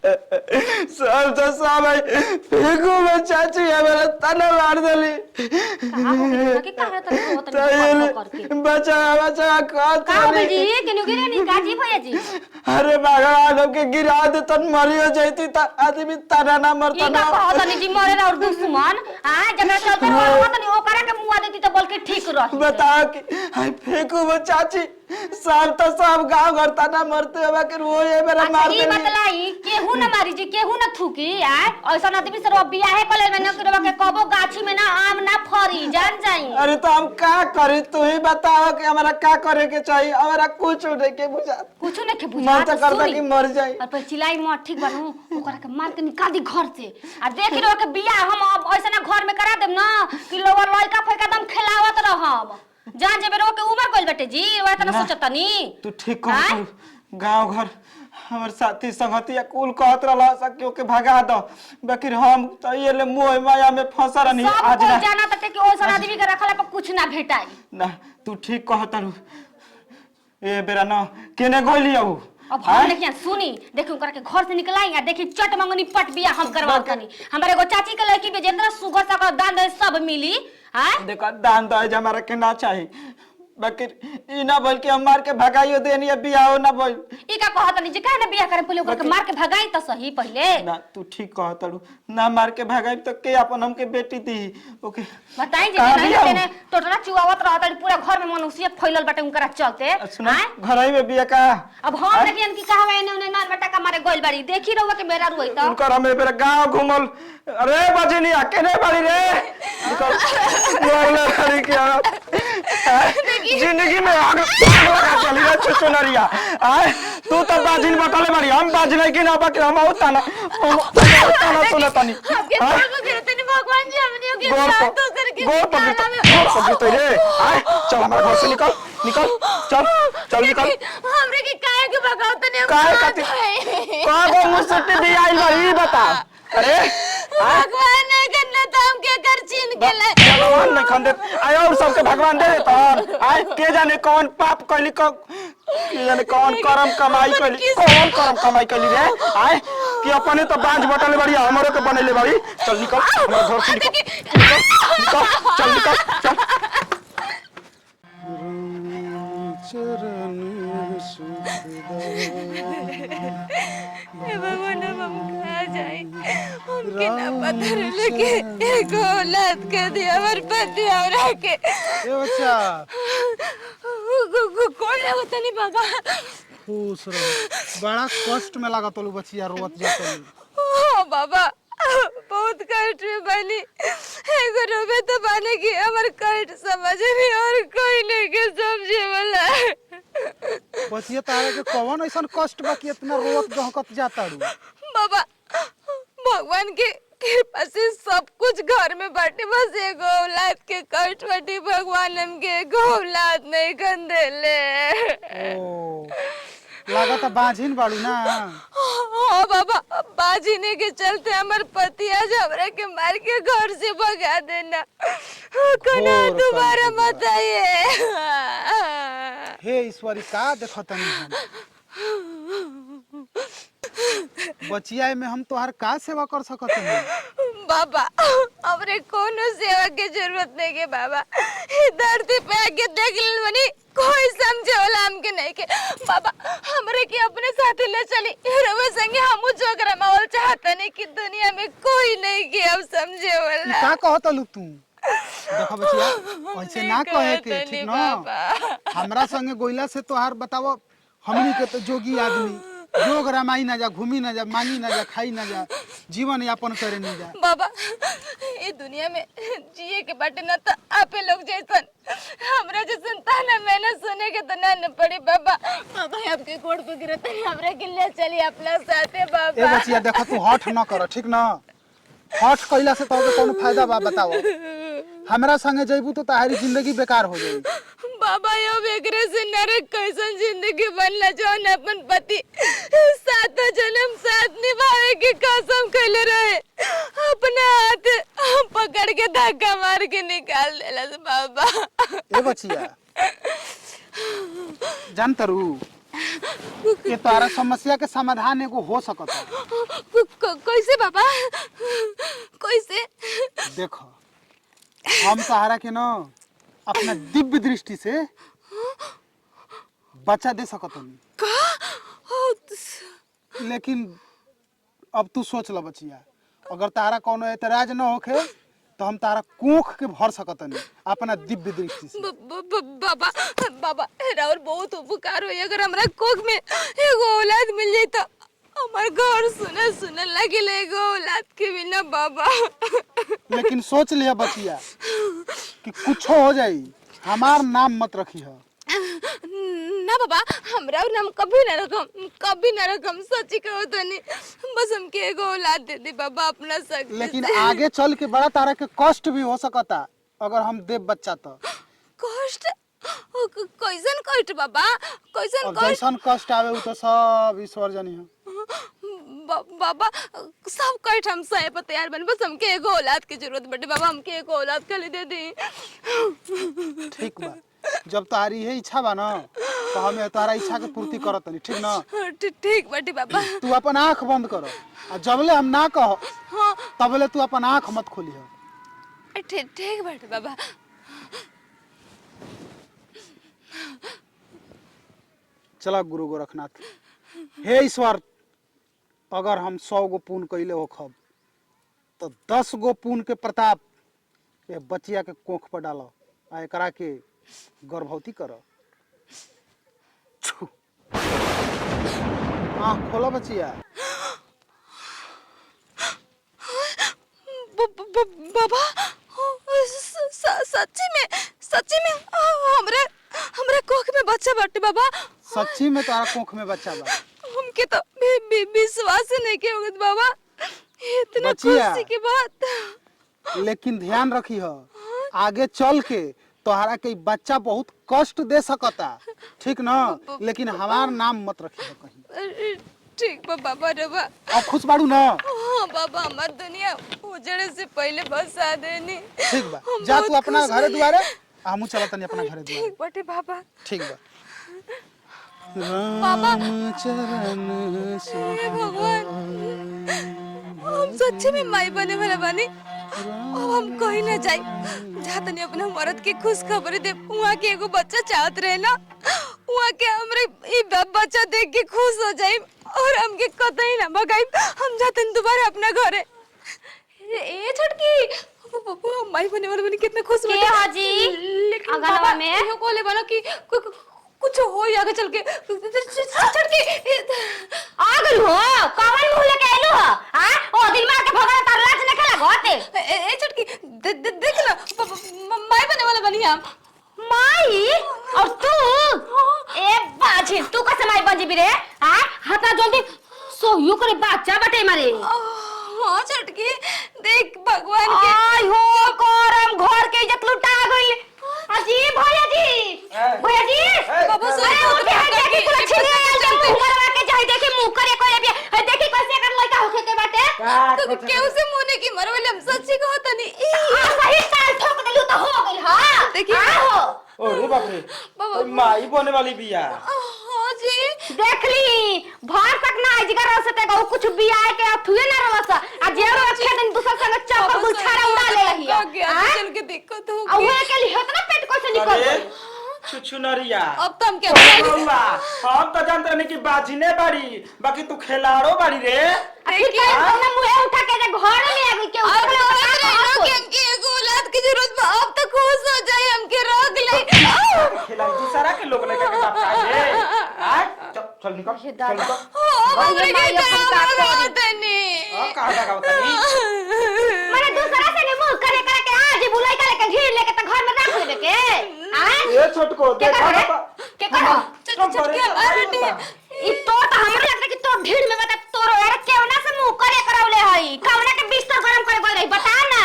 सब तो सब है फेंको में चाची हमारा तना मार देली बचा बचा का जी केनु गिरे नी काजी भैया जी अरे भगवान हमके गिरा दे तन मरियो जैती त आदमी तना ना मरता ना कहत नहीं जी मरे और दुश्मन हां जब चलते रहत नहीं ओकरा के मुआ देती तो बोल के ठीक रह बताओ कि हाय फेंको में चाची सब तो सब गांव घर तना मरते हवा के रोए मेरा मार दे बतलाई केहू न मारी जी केहू न थूकी आए ऐसा आदमी से बिया है कले में न करवा के कबो गाछी में ना आम ना फरी जान जाई अरे तो हम का करी तू ही बताओ कि हमारा का करे के चाहिए हमारा कुछ नहीं के बुझा कुछ नहीं के बुझा मन तो करता कि मर जाए और पर चिल्लाई मत ठीक बनू ओकरा के मार के निकाल दी घर से और देख लो के बिया हम अब ऐसा ना घर में करा देम ना कि लोग लड़का फैका दम खिलावत रहब जान जेबे रो के उमर गइल बेटे जी ओए तना सोचतनी तू ठीक कह गांव घर हमर साथी संगतिया कुल कहत रहला सकियो के भगा दो बाकी हम त ये ले मोह माया में फंसा रहनी आज ना जाना त कि ओसन आदमी के रखला पर कुछ ना भेटाई ना तू ठीक कहत रहू ए बेरा न केने गइलियो अब हम देखिए सुनी देखियो कर के घर से निकलाई आ देखी चट मंगनी पट बिया हम करवा तनी हमारे एगो चाची के लड़की पे जेंद्र सुगर सा दान दे सब मिली हां देखो दान दहेज हमारा के ना चाहिए बाकी ई ना बोल के हम मार के भगाइयो देनी है बियाह ना बोल ई का कहत नहीं जे काहे ना बियाह करे पहिले ओकर के मार के भगाई त सही पहिले ना तू ठीक कहत रहू ना मार के भगाई त के अपन हमके बेटी दी ओके बताई जे नहीं तेने टोटला चुआवत रहत पूरा घर में मनुष्य फैलल बाटे उनकरा चलते हां घरई में बिया का अब हम देखियन की कहवे एने उने नार बेटा का मारे गोइल बाड़ी देखी रहवा के मेरा रुई त उनकर हमें बेरा गांव घुमल अरे बजनी केने बाड़ी रे बोल खरी के जिंदगी में आगे चली रे चुचुनरिया आए तू तो बाजिन बतले बाड़ी हम बाजने की ना बाकी हम होता ना सुनतानी भगवान जी हमने के साथ तो करके गोर तो रे आए चल हमारे घर से निकल निकल चल निकल हमरे के काहे के भगाओ तने काहे खाती का गो मुसट्टी दी आई बड़ी बता अरे भगवान ने करना तो हम क्या कर छीन के ले भगवान नहीं खंदे आय और सबके भगवान दे देता आय के जाने कौन पाप कैली के जाने कौन कर्म कमाई कैली रे आय कि अपने तो बांझ बटले बड़ी हमरो के बनेले बड़ी चल निकल हमारे घर से निकल चल निकल चल चरण भगवान हम कहाँ जाए उनके ना पत्थर लेके एक औलाद कर दिया हमारे पति और आके ए बच्चा कौन है होता नहीं बाबा खुश रहो बड़ा कष्ट में लगा तो बच्चिया रोवत जाते ओ बाबा बहुत कष्ट में बनी एगो रोबे तो बने की हमारे कष्ट समझ में और कोई नहीं के समझे वाला बच्चिया तारे के कौन ऐसा कष्ट बा कि इतना रोवत गहकत जाता रू बाबा भगवान के कृपा से सब कुछ घर में बाटे बस एगो औलाद के कष्ट बाटे भगवान हमके एगो औलाद नहीं खंदेले ओ लागत बाझिन बाड़ी ना हाँ बाबा बाझिने के चलते हमारे पति आज हमरा के मार के घर से भगा देना कना दोबारा मत आइए हे ईश्वरी का देखतनी हम बचिया में हम तोहार का सेवा कर सकत हनी बाबा हमरे कोनो सेवा के जरूरत नहीं के बाबा धरती पे आके देख ले बनी कोई समझे वाला हमके नहीं के बाबा हमरे के अपने साथ ले चली रवे संगे हमू जोगरा माहौल चाहता नहीं कि दुनिया में कोई नहीं के अब समझे वाला का कहत लू तू देखो बचिया ऐसे ना कहे के ठीक ना हमरा संगे गोइला से तोहार बताओ हमनी के तो जोगी आदमी जोग रामाई ना जा घूमी ना जा मांगी ना जा खाई ना जा जीवन यापन करे नहीं जा बाबा ये दुनिया में जिए के बाटे ना तो आपे लोग जैसन हमरा जो संतान मैंने सुने के तो ना न पड़ी बाबा बाबा आपके गोड़ पे गिरते हैं हमरा के ले चली अपना साथे बाबा ए बचिया देखो तू हठ न कर ठीक ना हठ कइला से तो कोनो फायदा बा बताओ हमरा संगे जइबू तो तारी जिंदगी बेकार हो जाई बाबा यो बेकरे से नरक कैसन जिंदगी बनला जौन अपन पति सात जन्म साथ निभावे के कसम खइले रहे अपना हाथ पकड़ के धक्का मार के निकाल देला बाबा ए बचिया जानतरू ये तोहरा समस्या के समाधान एगो हो सकता। कैसे बाबा, कैसे? देखो हम तोहरा के न अपना दिव्य दृष्टि से बच्चा दे सकतनी, लेकिन अब तू सोच ल बचिया, अगर तारा कोनो एतराज न होखे तो हम तारा कोख के भर सकतनी अपना दिव्य दृष्टि से। बाबा बाबा और बहुत उपकार होई अगर हमरा कोख में एगो औलाद मिल जाई तो हमार घर सुने सुने लगे एगो औलाद के बिना बाबा। लेकिन सोच लिया बचिया कि कुछ हो जाई, हमार नाम मत रखी है। ना बाबा, हमरा नाम कभी ना रकम सच्ची कहो तो नहीं, बस हमके एगो औलाद दे दे बाबा अपना शक्ति। लेकिन आगे चल के बड़ा तारा के कष्ट भी हो सकता अगर हम देव बच्चा तो। कष्ट? कैसन कष्ट बाबा, कैसन कष्ट? जैसन कष्ट आवे उ तो सब ईश्वर जानी है। बाबा सब कष्ट हम सहे पर तैयार बन, बस हमके एगो औलाद की जरूरत बटे बाबा, हमके एगो औलाद खाली दे दी। ठीक बा, जब तारी है इच्छा बा ना तो हमें तारा इच्छा के पूर्ति करत नहीं, ठीक ना? ठीक बाटी बाबा। तू अपन आंख बंद करो और जबले हम ना कहो तबले तू अपन आंख मत खोली है। ठीक बाटी बाबा। चला गुरु गोरखनाथ, हे ईश्वर, अगर हम 100 गो पुण्य कैले होखब तो 10 गो पुण्य के प्रताप ये बचिया के कोख पर डालो आ एकरा के गर्भवती करो। आँख खोलो बचिया। बाबा सच्ची में हमरे कोख में बच्चा बाटे बाबा। सच्ची में तारा कोख में बच्चा बा? हमके तो विश्वास नहीं के होगत बाबा, इतना खुशी की बात। लेकिन ध्यान रखी हो, आगे चल के तोहरा के बच्चा बहुत कष्ट दे सकता, ठीक ना? लेकिन हमार नाम मत रखी हो कहीं। ठीक बा बाबा रवा। अब खुश बाड़ू ना? हाँ बाबा, हमार दुनिया उजड़े से पहले बसा देनी। ठीक बा, जा तू अपना घरे दुआरे, हमू चला तनी अपना घरे दुआरे। ठीक बाटे बाबा। ठीक बा। बाबा चरण हे भगवान, हम सच्ची में माई बने वाला बानी। अब हम कहीं ना जाई, जहाँ तनी अपना मर्द के खुश खबर दे, वहाँ के एगो बच्चा चाहत रहे ना, वहाँ के हमरे ई बच्चा देख के खुश हो जाई और हमके कतई ना भगाई। हम जाते दोबारा अपना घरे। ए छटकी माई बने वाला बनी, कितना खुश के हाजी अगलवा में यो कोले वाला की कुछ हो आगे चल के छटकी आ गई हो। कौन मुंह लेके आइलो हो? हां ओ दिन मार के भगा तार लाज न खेला गोते। ए छटकी देख ना, माई बने वाला बनी हम। माई? और तू ए बाजी, तू कैसे माई बन जीबी रे? हां हता जल्दी सोहियो करे बच्चा बटे मारे। हां छटकी देख भगवान के। आई हो करम, घर के इज्जत लुटा गइल। अजी भैया जी बाबा अरे उठे है, देखी पूरा छिड़े आइल जब करवा के जाई, देखी मुंह करे कोई बिया है, देखी कैसे कर लइका होखे के बाटे। तो केहू से मुने की मरवले हम सच्ची कहत नहीं। सही साल ठोक देलू तो हो गइल। हां देखी हो। अरे बाप रे, बाबा माई बने वाली बिया। हां जी देख ली भर तक ना जिगर रह सते गो कुछ बियाह के अथुए ना रहस आ जेरो रखे दिन दूसरा संग चप्पल गुलछारा उड़ा ले रही है। हां चल के दिक्कत हो आ ओए के लिए इतना पेट कैसे निकल गई? छुछु नरिया। अब तो हम क्या बउआ, हम तो जानते नहीं कि बाजिने बाड़ी, बाकी तू खिलाड़ो बाड़ी रे। देखिए हमने मुंह उठा के घर में आ गई के अब कि हमके एगो औलाद की जरूरत बा, अब तक खुश हो जाए हमके रोक ले। खिला दूसरा के लोग लेके के बात आए। चल निकल, चल निकल। हमरे के काम तनी कहां लगा तनी? माने दूसरा से मुंह करे करे के आज बुलाई के लेके ढीर लेके त घर में रख लेबे के। हां ए छोटको देखा ना के करो चल के मारनी। ई तो हमरे लगता कि तो ढीर में बता तोरो यार केवना से मुंह करे करावले हई, कवना के बिस्तर गरम करे बोल रही बता ना।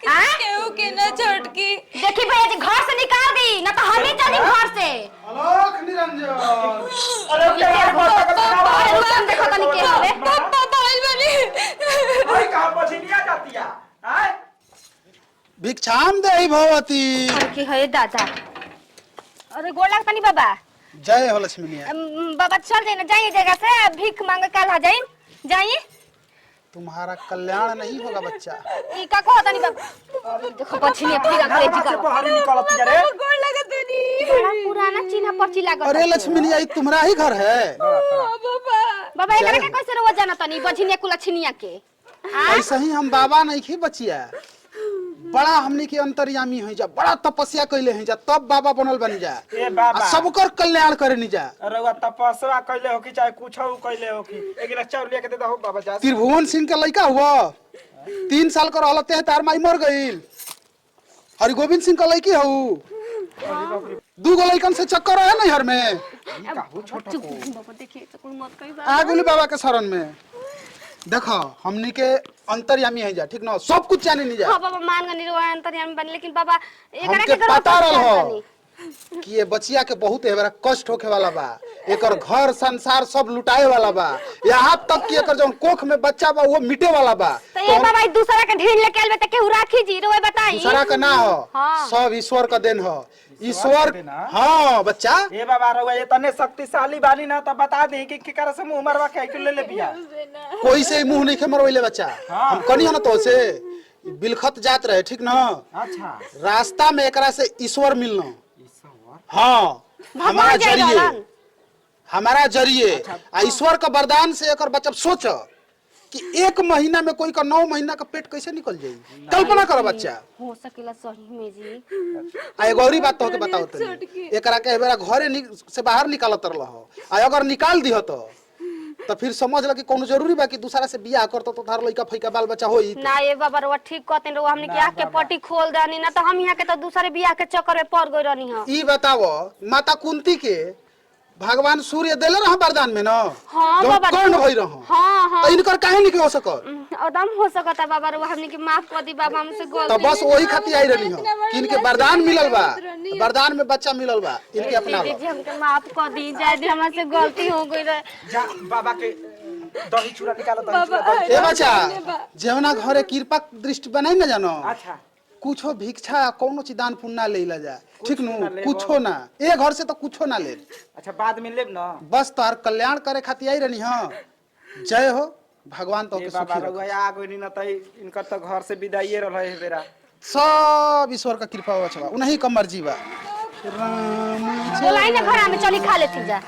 हां केहू के ना छटकी। देखी भैया जी घर से निकाल दी ना तो हम ही चली घर से। आलोक निरंजन। अरे क्या बात अरे तुम देखो तनी के हवे पापा बाल बनी। भाई कहां पछिनिया जाती है? हैं? भिक्षाम देहि भवती। अरे की है दादा। अरे गोड़ लाग तनी बाबा। जय हो लक्ष्मी निया। बाबा चल जाइए ना, जाइए जगह से भीख मांग कल आ जाइए। जाइए। तुम्हारा कल्याण नहीं होगा बच्चा। ई का को होता नहीं बाबा। देखो पछिनी फिर अंग्रेजी का बाहर निकलत जा रे। गोड़ लगत नहीं बड़ा पुराना चिन्ह पर्ची लागत। अरे लक्ष्मी निया, ये तुम्हारा ही घर है। बाबा। बाबा एकरा के कैसे रोज जाना तनी बछिनी कुलछनिया के। ऐसा ही हम बाबा नहीं खी बचिया, बड़ा हमनी के अंतर्यामी है जा, बड़ा तपस्या कैले हैं जा, तब बाबा बनल बन जा। ए बाबा आ सबकर कल्याण करे नहीं जा। अरे वो तपस्या कैले हो कि चाहे कुछ हो कैले हो कि एक गिलास चाउर लेके दे दो बाबा जा। त्रिभुवन सिंह का लड़का हुआ 3 साल का रहलते है, तार माई मर गईल। हरिगोविंद सिंह का लड़की हूँ, 2 गो लड़कन से चक्कर है नैहर में। बाबा देखिए तो मत कही आ गेली बाबा के शरण में। देखो हमनी के अंतर्यामी है जा, ठीक ना, सब कुछ जाने नहीं जा। हां बाबा मान गनी रो अंतर्यामी बन, लेकिन बाबा एकरा हमके के पता रहो कि ये बचिया के बहुत है बड़ा कष्ट होखे वाला बा, एकर घर संसार सब लुटाए वाला बा, यहाँ तक कि एकर जौन कोख में बच्चा बा वो मिटे वाला बा। तो ये बाबा दूसरा के ढील लेके आलबे त केहू राखी जी रोए बताई। दूसरा का ना हो, हाँ। सब ईश्वर का देन हो। ईश्वर हाँ बच्चा। ए बाबा रहुआ ये तने शक्तिशाली बानी ना तो बता दे कि केकरा से मुंह मरवा के ले ले बिया। कोई से मुंह नहीं मरवैले बच्चा। हाँ। हम कनी ना तो से बिलखत जात रहे, ठीक ना, अच्छा रास्ता में एकरा से ईश्वर मिलना। ईश्वर हाँ हमारा भगवान जय जरिए, रहलन। हमारा जरिए आ ईश्वर का वरदान से एकर बच्चा सोच कि 1 महीना में कोई का 9 महीना का पेट कैसे निकल जाई। कल्पना करो बच्चा। हो सकेला सही में जी। आ एगो औरी बात तो के बताओ तनी, एकरा के बेरा घरे से बाहर निकालत रहो, आ अगर निकाल दिह तो फिर समझ ल कि कोनो जरूरी बा कि दूसरा से बियाह करतो तो तार लइका फइका बाल बच्चा होई। ना ये बाबा रवा ठीक कहते रहो, हमने के आँख के पट्टी खोल दानी ना, तो हम यहाँ के तो दूसरे बियाह के चक्कर में पड़ गई रहनी हां। ई बताओ माता कुंती के भगवान सूर्य देले रह वरदान में ना। हाँ जौन बाबा। कर्ण भई रहो। हाँ हाँ तो इनकर काहे नहीं हो सकल। एकदम हो सकता बाबा रवा, हमने के माफ कर दी बाबा, हमसे तो गलती। बस वही खातिर आई रहनी हो कि इनके वरदान मिलल बा, वरदान में बच्चा मिलल बा, इनके अपना लो। दीदी हमके माफ कर दी, जाय दी, हमसे गलती हो गई रहे। जा बाबा के दही चूड़ा निकालो दही चूड़ा। ए बच्चा जेवना घरे कृपा दृष्टि बनाई ना जानो, अच्छा कुछो भिक्षा कोनो चीज दान पुण्य ले ला जा, ठीक नु, कुछो ना, ए घर से तो कुछो ना ले। अच्छा बाद में लेब ना। बस तोहर कल्याण करे खातिर आई रहनी हां। जय हो भगवान तो के बाबा सुखी रहुआ रखे। आ गई ना तई इनकर तो घर से विदाई रहे है बेरा। सब ईश्वर का कृपा हो छबा, उन्हीं का मर्जी बा। राम बोलाई ना घर में चली खा लेती जा।